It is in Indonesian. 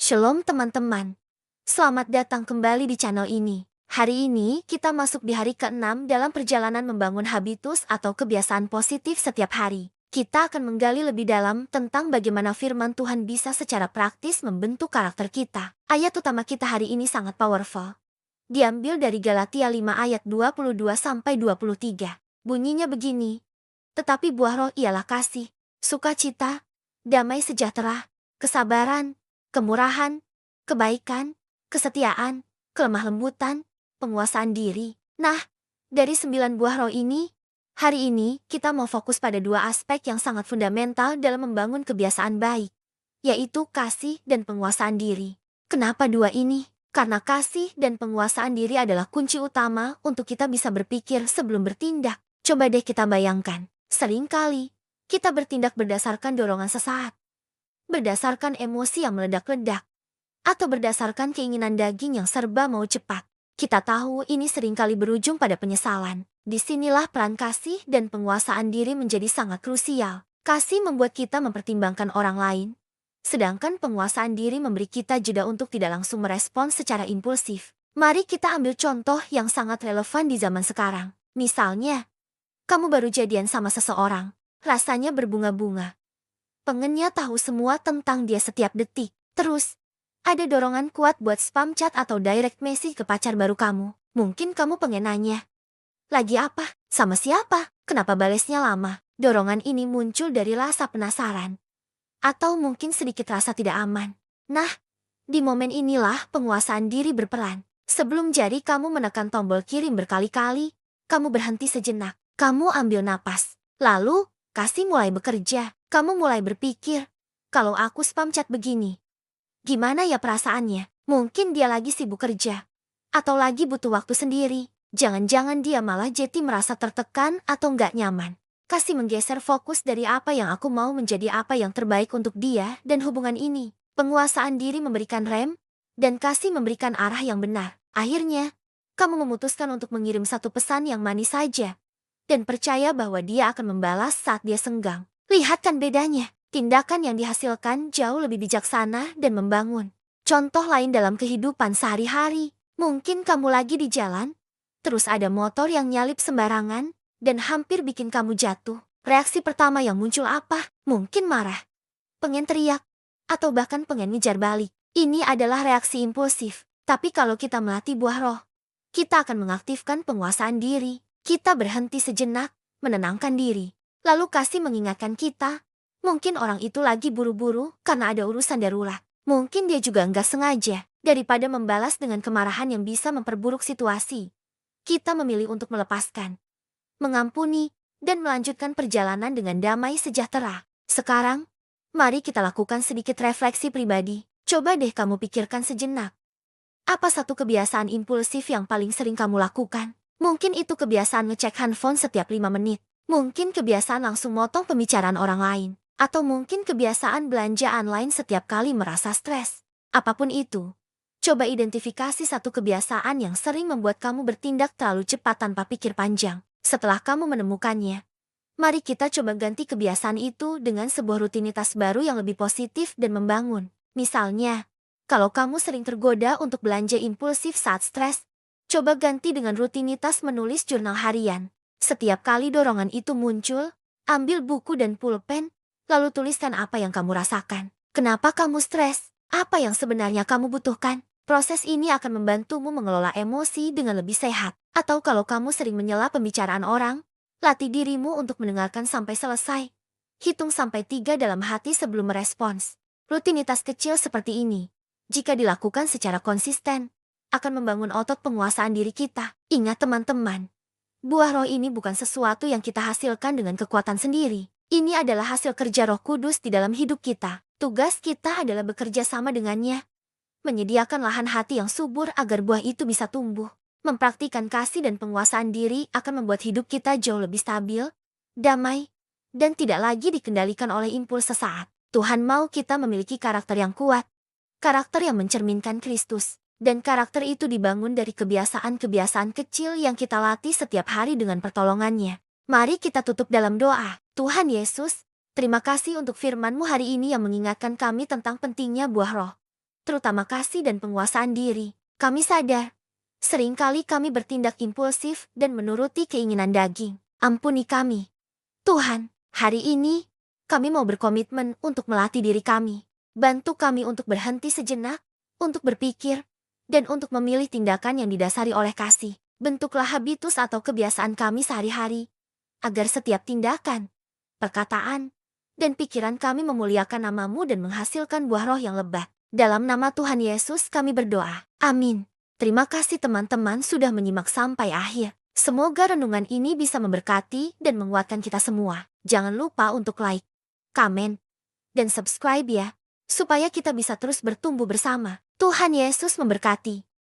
Shalom teman-teman. Selamat datang kembali di channel ini. Hari ini kita masuk di hari ke-6 dalam perjalanan membangun habitus atau kebiasaan positif setiap hari. Kita akan menggali lebih dalam tentang bagaimana firman Tuhan bisa secara praktis membentuk karakter kita. Ayat utama kita hari ini sangat powerful. Diambil dari Galatia 5 ayat 22-23. Bunyinya begini. Tetapi buah roh ialah kasih, sukacita, damai sejahtera, kesabaran, kemurahan, kebaikan, kesetiaan, kelemah lembutan, penguasaan diri. Nah, dari 9 buah roh ini, hari ini kita mau fokus pada dua aspek yang sangat fundamental dalam membangun kebiasaan baik, yaitu kasih dan penguasaan diri. Kenapa dua ini? Karena kasih dan penguasaan diri adalah kunci utama untuk kita bisa berpikir sebelum bertindak. Coba deh kita bayangkan, seringkali kita bertindak berdasarkan dorongan sesaat, berdasarkan emosi yang meledak-ledak, atau berdasarkan keinginan daging yang serba mau cepat. Kita tahu ini seringkali berujung pada penyesalan. Disinilah peran kasih dan penguasaan diri menjadi sangat krusial. Kasih membuat kita mempertimbangkan orang lain, sedangkan penguasaan diri memberi kita jeda untuk tidak langsung merespons secara impulsif. Mari kita ambil contoh yang sangat relevan di zaman sekarang. Misalnya, kamu baru jadian sama seseorang, rasanya berbunga-bunga. Pengennya tahu semua tentang dia setiap detik. Terus, ada dorongan kuat buat spam chat atau direct message ke pacar baru kamu. Mungkin kamu pengen nanya, lagi apa? Sama siapa? Kenapa balesnya lama? Dorongan ini muncul dari rasa penasaran, atau mungkin sedikit rasa tidak aman. Nah, di momen inilah penguasaan diri berperan. Sebelum jari kamu menekan tombol kirim berkali-kali, kamu berhenti sejenak. Kamu ambil napas. Lalu, kasih mulai bekerja. Kamu mulai berpikir, kalau aku spam chat begini, gimana ya perasaannya? Mungkin dia lagi sibuk kerja, atau lagi butuh waktu sendiri. Jangan-jangan dia malah jadi merasa tertekan atau nggak nyaman. Kasih menggeser fokus dari apa yang aku mau menjadi apa yang terbaik untuk dia dan hubungan ini. Penguasaan diri memberikan rem, dan kasih memberikan arah yang benar. Akhirnya, kamu memutuskan untuk mengirim satu pesan yang manis saja, dan percaya bahwa dia akan membalas saat dia senggang. Lihat kan bedanya, tindakan yang dihasilkan jauh lebih bijaksana dan membangun. Contoh lain dalam kehidupan sehari-hari, mungkin kamu lagi di jalan, terus ada motor yang nyalip sembarangan, dan hampir bikin kamu jatuh. Reaksi pertama yang muncul apa? Mungkin marah, pengen teriak, atau bahkan pengen ngejar balik. Ini adalah reaksi impulsif, tapi kalau kita melatih buah roh, kita akan mengaktifkan penguasaan diri. Kita berhenti sejenak, menenangkan diri. Lalu kasih mengingatkan kita, mungkin orang itu lagi buru-buru karena ada urusan darurat. Mungkin dia juga nggak sengaja. Daripada membalas dengan kemarahan yang bisa memperburuk situasi, kita memilih untuk melepaskan, mengampuni, dan melanjutkan perjalanan dengan damai sejahtera. Sekarang, mari kita lakukan sedikit refleksi pribadi. Coba deh kamu pikirkan sejenak. Apa satu kebiasaan impulsif yang paling sering kamu lakukan? Mungkin itu kebiasaan ngecek handphone setiap 5 menit. Mungkin kebiasaan langsung motong pembicaraan orang lain. Atau mungkin kebiasaan belanja online setiap kali merasa stres. Apapun itu, coba identifikasi satu kebiasaan yang sering membuat kamu bertindak terlalu cepat tanpa pikir panjang. Setelah kamu menemukannya, mari kita coba ganti kebiasaan itu dengan sebuah rutinitas baru yang lebih positif dan membangun. Misalnya, kalau kamu sering tergoda untuk belanja impulsif saat stres, coba ganti dengan rutinitas menulis jurnal harian. Setiap kali dorongan itu muncul, ambil buku dan pulpen, lalu tuliskan apa yang kamu rasakan. Kenapa kamu stres? Apa yang sebenarnya kamu butuhkan? Proses ini akan membantumu mengelola emosi dengan lebih sehat. Atau kalau kamu sering menyela pembicaraan orang, latih dirimu untuk mendengarkan sampai selesai. Hitung sampai 3 dalam hati sebelum merespons. Rutinitas kecil seperti ini, jika dilakukan secara konsisten, akan membangun otot penguasaan diri kita. Ingat teman-teman, buah roh ini bukan sesuatu yang kita hasilkan dengan kekuatan sendiri. Ini adalah hasil kerja Roh Kudus di dalam hidup kita. Tugas kita adalah bekerja sama dengannya, menyediakan lahan hati yang subur agar buah itu bisa tumbuh. Mempraktikkan kasih dan penguasaan diri akan membuat hidup kita jauh lebih stabil, damai, dan tidak lagi dikendalikan oleh impuls sesaat. Tuhan mau kita memiliki karakter yang kuat, karakter yang mencerminkan Kristus. Dan karakter itu dibangun dari kebiasaan-kebiasaan kecil yang kita latih setiap hari dengan pertolongannya. Mari kita tutup dalam doa. Tuhan Yesus, terima kasih untuk firman-Mu hari ini yang mengingatkan kami tentang pentingnya buah roh. terutama kasih dan penguasaan diri. Kami sadar, seringkali kami bertindak impulsif dan menuruti keinginan daging. Ampuni kami, Tuhan. Hari ini, kami mau berkomitmen untuk melatih diri kami. Bantu kami untuk berhenti sejenak, untuk berpikir, dan untuk memilih tindakan yang didasari oleh kasih. Bentuklah habitus atau kebiasaan kami sehari-hari, agar setiap tindakan, perkataan, dan pikiran kami memuliakan nama-Mu dan menghasilkan buah roh yang lebat. Dalam nama Tuhan Yesus kami berdoa. Amin. Terima kasih teman-teman sudah menyimak sampai akhir. Semoga renungan ini bisa memberkati dan menguatkan kita semua. Jangan lupa untuk like, komen, dan subscribe ya, supaya kita bisa terus bertumbuh bersama. Tuhan Yesus memberkati.